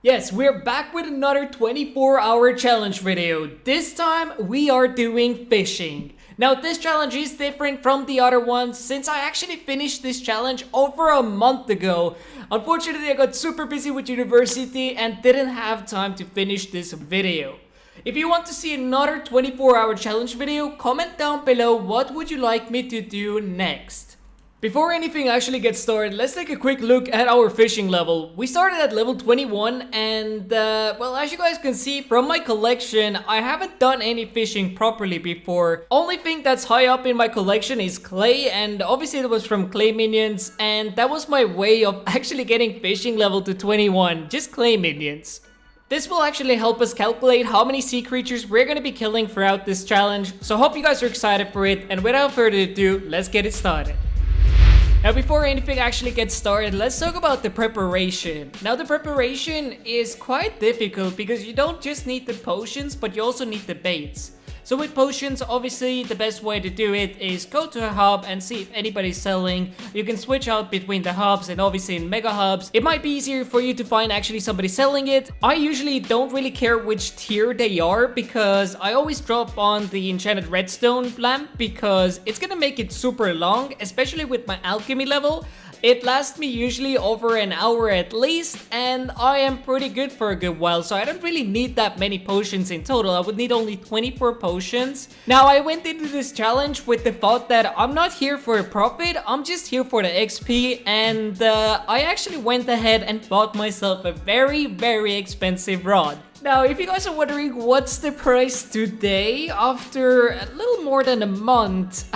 Yes, we're back with another 24-hour challenge video. This time we are doing fishing. Now this challenge is different from the other ones since I actually finished this challenge over a month ago. Unfortunately, I got super busy with university and didn't have time to finish this video. If you want to see another 24-hour challenge video, comment down below what would you like me to do next. Before anything actually gets started, let's take a quick look at our fishing level. We started at level 21 and well, as you guys can see from my collection, I haven't done any fishing properly before. Only thing that's high up in my collection is clay, and obviously it was from clay minions, and that was my way of actually getting fishing level to 21, just clay minions. This will actually help us calculate how many sea creatures we're going to be killing throughout this challenge, so hope you guys are excited for it, and without further ado, let's get it started. Now before anything actually gets started, let's talk about the preparation. Now the preparation is quite difficult because you don't just need the potions, but you also need the baits. So with potions, obviously the best way to do it is go to a hub and see if anybody's selling. You can switch out between the hubs, and obviously in mega hubs, it might be easier for you to find actually somebody selling it. I usually don't really care which tier they are because I always drop on the enchanted redstone lamp because it's gonna make it super long, especially with my alchemy level. It lasts me usually over an hour at least, and I am pretty good for a good while, so I don't really need that many potions in total. I would need only 24 potions. Now, I went into this challenge with the thought that I'm not here for a profit, I'm just here for the XP, and I actually went ahead and bought myself a very expensive rod. Now, if you guys are wondering what's the price today after a little more than a month,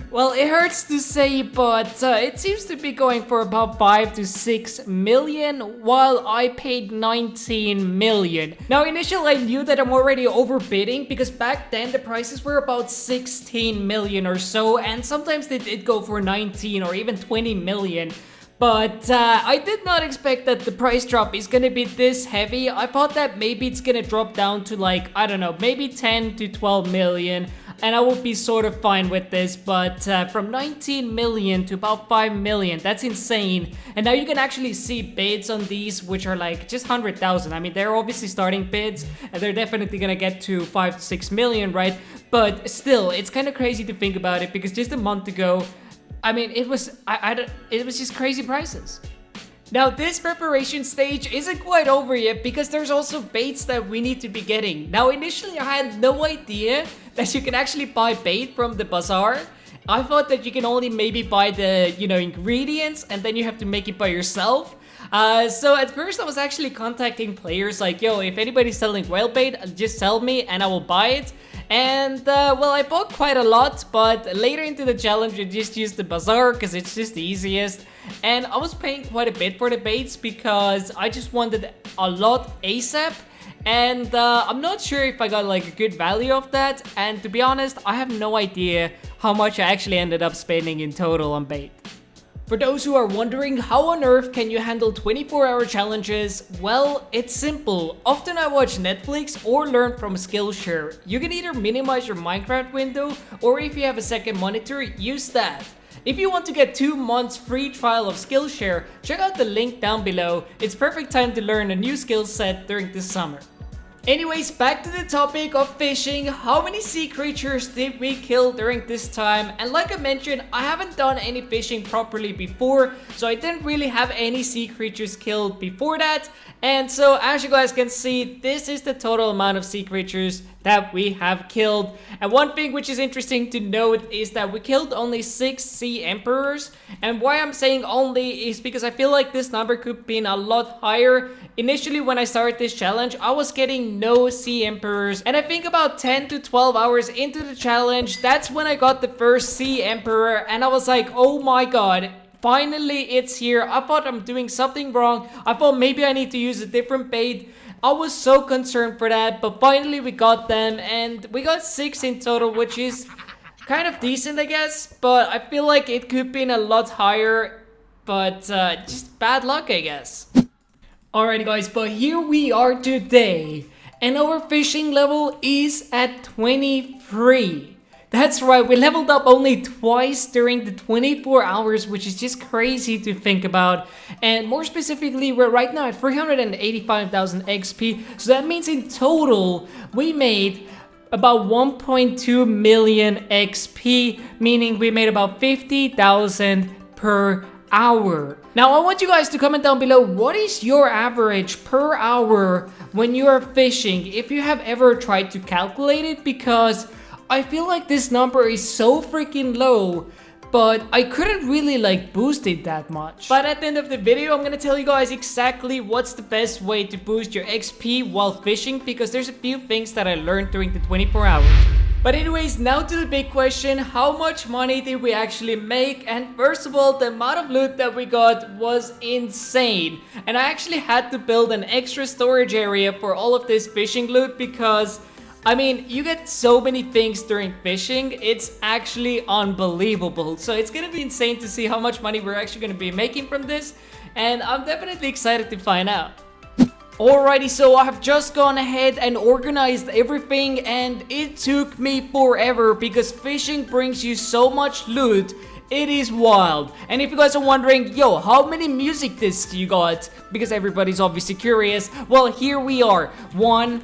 well, it hurts to say, but it seems to be going for about 5 to 6 million, while I paid 19 million. Now, initially I knew that I'm already overbidding because back then the prices were about 16 million or so, and sometimes they did go for 19 or even 20 million. But I did not expect that the price drop is gonna be this heavy. I thought that maybe it's gonna drop down to like, I don't know, maybe 10 to 12 million. And I would be sort of fine with this, but from 19 million to about 5 million, that's insane. And now you can actually see bids on these, which are like just 100,000. I mean, they're obviously starting bids, and they're definitely gonna get to 5 to 6 million, right? But still, it's kind of crazy to think about it because just a month ago, I mean, it was just crazy prices. Now this preparation stage isn't quite over yet because there's also baits that we need to be getting. Now initially I had no idea that you can actually buy bait from the bazaar. I thought that you can only maybe buy the, ingredients and then you have to make it by yourself. So at first I was actually contacting players like, yo, if anybody's selling whale bait, just sell me and I will buy it. And well, I bought quite a lot, but later into the challenge I just used the bazaar because it's just the easiest. And I was paying quite a bit for the baits because I just wanted a lot ASAP. And I'm not sure if I got like a good value of that. And to be honest, I have no idea how much I actually ended up spending in total on bait. For those who are wondering how on earth can you handle 24-hour challenges, well, it's simple. Often I watch Netflix or learn from Skillshare. You can either minimize your Minecraft window, or if you have a second monitor, use that. If you want to get 2 months free trial of Skillshare, check out the link down below. It's perfect time to learn a new skill set during this summer. Anyways, back to the topic of fishing. How many sea creatures did we kill during this time? And like I mentioned, I haven't done any fishing properly before, so I didn't really have any sea creatures killed before that. And so as you guys can see, this is the total amount of sea creatures that we have killed. And one thing which is interesting to note is that we killed only 6 sea emperors. And why I'm saying only is because I feel like this number could have been a lot higher. Initially when I started this challenge, I was getting no sea emperors, and I think about 10 to 12 hours into the challenge, that's when I got the first sea emperor, and I was like, oh my god, finally it's here. I thought I'm doing something wrong. I thought maybe I need to use a different bait. I was so concerned for that, but finally we got them, and we got 6 in total, which is kind of decent, I guess, but I feel like it could have been a lot higher, but just bad luck, I guess. Alright guys, but here we are today, and our fishing level is at 23. That's right, we leveled up only twice during the 24 hours, which is just crazy to think about. And more specifically, we're right now at 385,000 XP. So that means in total, we made about 1.2 million XP, meaning we made about 50,000 per hour. Now, I want you guys to comment down below, what is your average per hour when you are fishing? If you have ever tried to calculate it, because I feel like this number is so freaking low, but I couldn't really like boost it that much. But at the end of the video, I'm gonna tell you guys exactly what's the best way to boost your XP while fishing, because there's a few things that I learned during the 24 hours. But anyways, now to the big question, how much money did we actually make? And first of all, the amount of loot that we got was insane. And I actually had to build an extra storage area for all of this fishing loot because, I mean, you get so many things during fishing, it's actually unbelievable. So it's gonna be insane to see how much money we're actually gonna be making from this, and I'm definitely excited to find out. Alrighty, so I have just gone ahead and organized everything, and it took me forever because fishing brings you so much loot. It is wild. And if you guys are wondering, yo, how many music discs you got? Because everybody's obviously curious. Well, here we are. 1,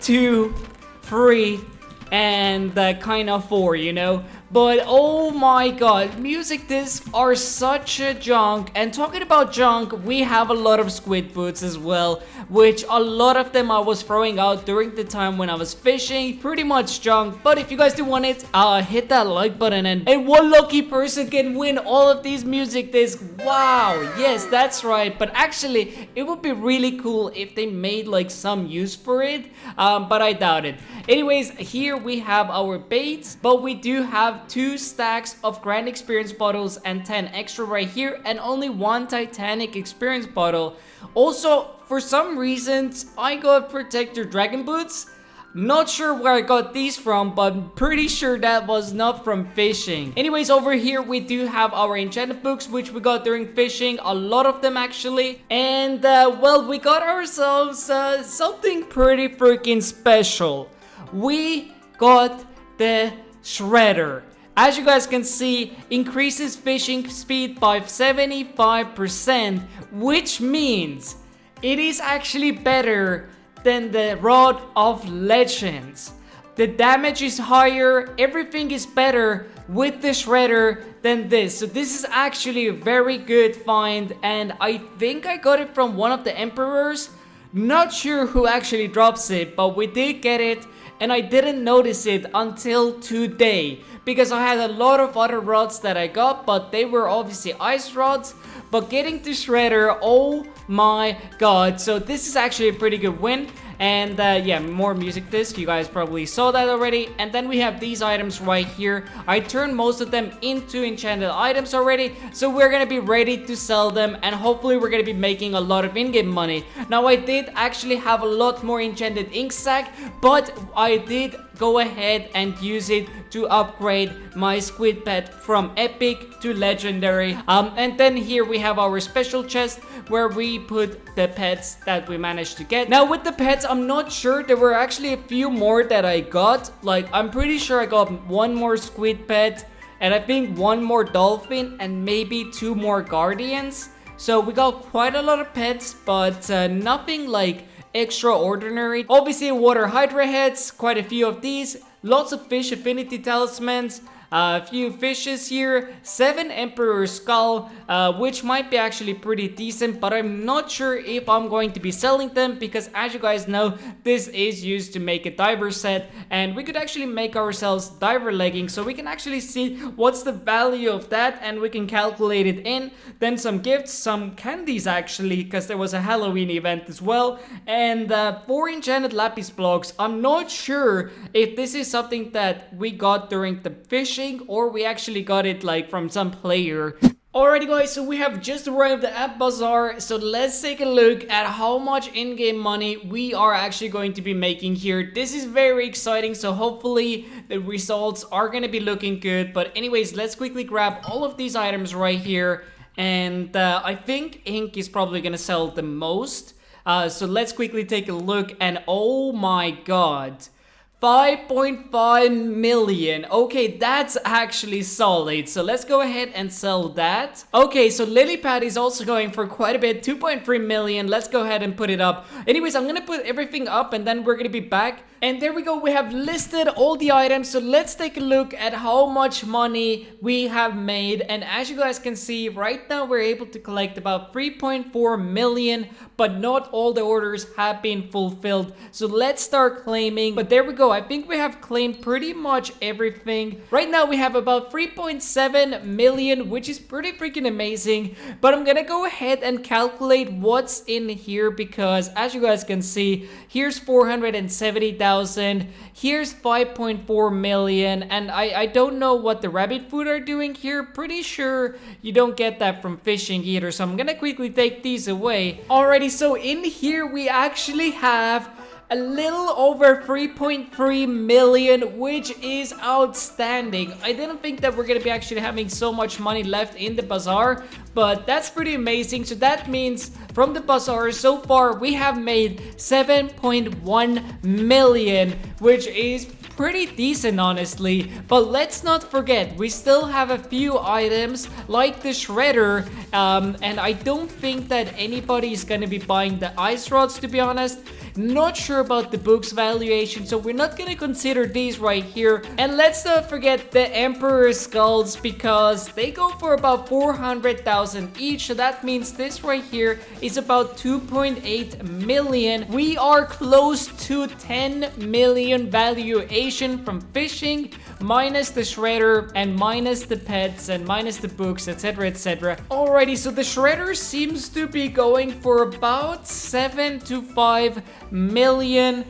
2, 3, and kind of 4, you know. But oh my god, music discs are such a junk. And talking about junk, we have a lot of squid boots as well, which a lot of them I was throwing out during the time when I was fishing. Pretty much junk. But if you guys do want it, hit that like button, and one lucky person can win all of these music discs. Wow, yes, that's right. But actually, it would be really cool if they made like some use for it, but I doubt it. Anyways, here we have our baits, but we do have 2 stacks of Grand Experience bottles and 10 extra right here, and only 1 Titanic Experience bottle. Also, for some reasons, I got Protector Dragon Boots. Not sure where I got these from, but I'm pretty sure that was not from fishing. Anyways, over here we do have our enchanted books, which we got during fishing, a lot of them actually. And well, we got ourselves something pretty freaking special. We got the Shredder. As you guys can see, increases fishing speed by 75%, which means it is actually better than the Rod of Legends. The damage is higher, everything is better with the Shredder than this. So this is actually a very good find, and I think I got it from one of the Emperors. Not sure who actually drops it, but we did get it, and I didn't notice it until today, because I had a lot of other rods that I got, but they were obviously ice rods. But getting to Shredder, oh my god. So this is actually a pretty good win. And yeah, more music disc, you guys probably saw that already. And then we have these items right here. I turned most of them into enchanted items already, so we're gonna be ready to sell them, and hopefully we're gonna be making a lot of in-game money. Now, I did actually have a lot more enchanted ink sac, but I did go ahead and use it to upgrade my squid pet from epic to legendary. And then here we have our special chest where we put the pets that we managed to get. Now with the pets, I'm not sure, there were actually a few more that I got. Like, I'm pretty sure I got 1 more squid pet, and I think 1 more dolphin, and maybe 2 more guardians. So we got quite a lot of pets, but nothing like extraordinary. Obviously water hydra heads, quite a few of these, lots of fish affinity talismans, a few fishes here, 7 Emperor Skull, which might be actually pretty decent, but I'm not sure if I'm going to be selling them, because as you guys know, this is used to make a diver set, and we could actually make ourselves diver leggings, so we can actually see what's the value of that, and we can calculate it in. Then some gifts, some candies actually, because there was a Halloween event as well, and 4 enchanted lapis blocks. I'm not sure if this is something that we got during the fishing, or we actually got it like from some player. Alrighty guys, so we have just arrived at Bazaar, so let's take a look at how much in-game money we are actually going to be making here. This is very exciting, so hopefully the results are going to be looking good. But anyways, let's quickly grab all of these items right here, and I think ink is probably going to sell the most. So let's quickly take a look, and oh my god, 5.5 million. Okay, that's actually solid. So let's go ahead and sell that. Okay, so Lily Pad is also going for quite a bit, 2.3 million. Let's go ahead and put it up. Anyways, I'm gonna put everything up and then we're gonna be back. And there we go, we have listed all the items. So let's take a look at how much money we have made. And as you guys can see, right now we're able to collect about 3.4 million, but not all the orders have been fulfilled. So let's start claiming. But there we go, I think we have claimed pretty much everything. Right now we have about 3.7 million, which is pretty freaking amazing. But I'm gonna go ahead and calculate what's in here because as you guys can see, here's 470,000. Here's 5.4 million, and I don't know what the rabbit food are doing here. Pretty sure you don't get that from fishing either, so I'm gonna quickly take these away. Alrighty, so in here we actually have a little over 3.3 million, which is outstanding. I didn't think that we're gonna be actually having so much money left in the bazaar, but that's pretty amazing. So that means from the bazaar so far we have made 7.1 million, which is pretty decent honestly. But let's not forget, we still have a few items like the shredder, and I don't think that anybody is gonna be buying the ice rods, to be honest. Not sure about the book's valuation, so we're not gonna consider these right here. And let's not forget the Emperor Skulls because they go for about 400,000 each. So that means this right here is about 2.8 million. We are close to 10 million valuation from fishing, minus the shredder and minus the pets and minus the books, etc, etc. Alrighty, so the shredder seems to be going for about 7 to 5 million,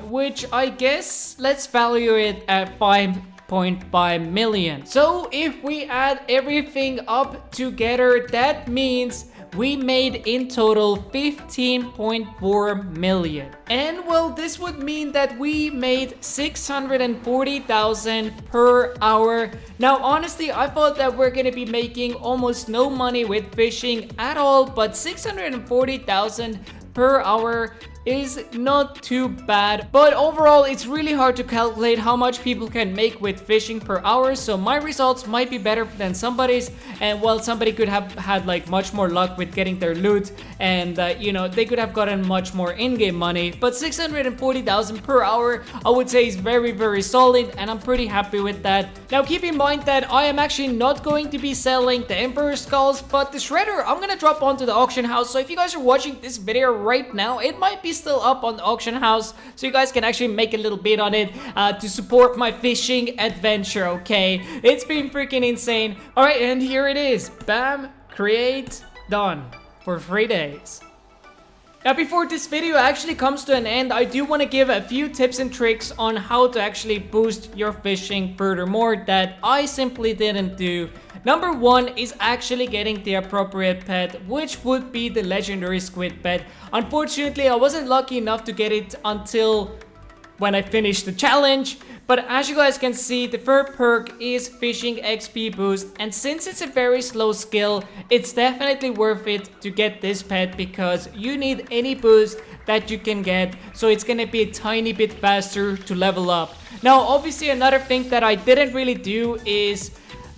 which I guess let's value it at 5.5 million. So if we add everything up together, that means we made in total 15.4 million. And well, this would mean that we made 640,000 per hour. Now, honestly, I thought that we're gonna be making almost no money with fishing at all, but 640,000 per hour is not too bad. But overall, it's really hard to calculate how much people can make with fishing per hour, so my results might be better than somebody's. And well, somebody could have had like much more luck with getting their loot, and you know, they could have gotten much more in-game money. But 640,000 per hour I would say is very solid, and I'm pretty happy with that. Now keep in mind that I am actually not going to be selling the Emperor Skulls, but the shredder I'm gonna drop onto the auction house. So if you guys are watching this video right now, it might be still up on the auction house, so you guys can actually make a little bid on it to support my fishing adventure. Okay, it's been freaking insane. All right, and here it is. Bam, create, done for 3 days. Now, before this video actually comes to an end, I do want to give a few tips and tricks on how to actually boost your fishing furthermore that I simply didn't do. Number one is actually getting the appropriate pet, which would be the legendary squid pet. Unfortunately, I wasn't lucky enough to get it until when I finished the challenge. But as you guys can see, the third perk is fishing XP boost, and since it's a very slow skill, it's definitely worth it to get this pet because you need any boost that you can get, so it's gonna be a tiny bit faster to level up. Now obviously another thing that I didn't really do is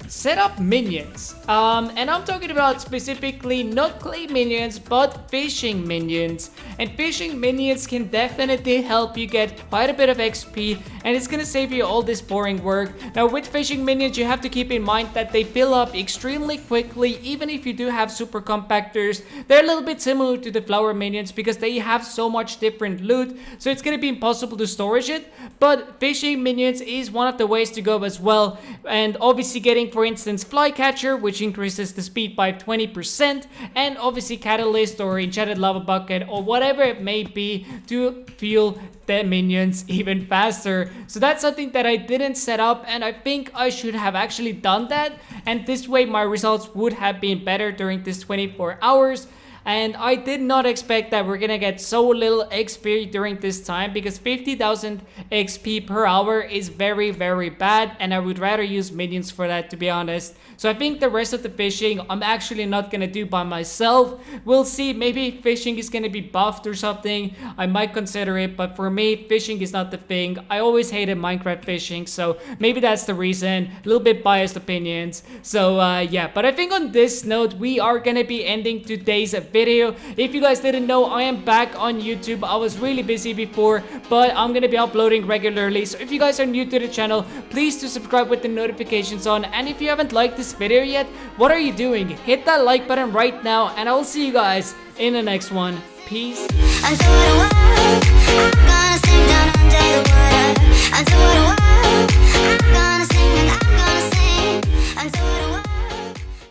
set up minions, and I'm talking about specifically not clay minions but fishing minions. And fishing minions can definitely help you get quite a bit of XP, and it's gonna save you all this boring work. Now with fishing minions, you have to keep in mind that they fill up extremely quickly. Even if you do have super compactors, they're a little bit similar to the flower minions because they have so much different loot, so it's gonna be impossible to storage it. But fishing minions is one of the ways to go as well, and obviously getting, for instance, Flycatcher, which increases the speed by 20%, and obviously Catalyst or Enchanted Lava Bucket or whatever it may be to fuel the minions even faster. So that's something that I didn't set up, and I think I should have actually done that, and this way my results would have been better during this 24 hours. and I did not expect that we're gonna get so little XP during this time, because 50,000 XP per hour is very bad, and I would rather use minions for that, to be honest. So I think the rest of the fishing I'm actually not gonna do by myself. We'll see, maybe fishing is gonna be buffed or something. I might consider it, but for me, fishing is not the thing. I always hated Minecraft fishing, so maybe that's the reason. A little bit biased opinions. So yeah, but I think on this note, we are gonna be ending today's video. If you guys didn't know, I am back on YouTube. I was really busy before, but I'm gonna be uploading regularly. So if you guys are new to the channel, please do subscribe with the notifications on. And if you haven't liked this video yet, what are you doing? Hit that like button right now, and I will see you guys in the next one. Peace.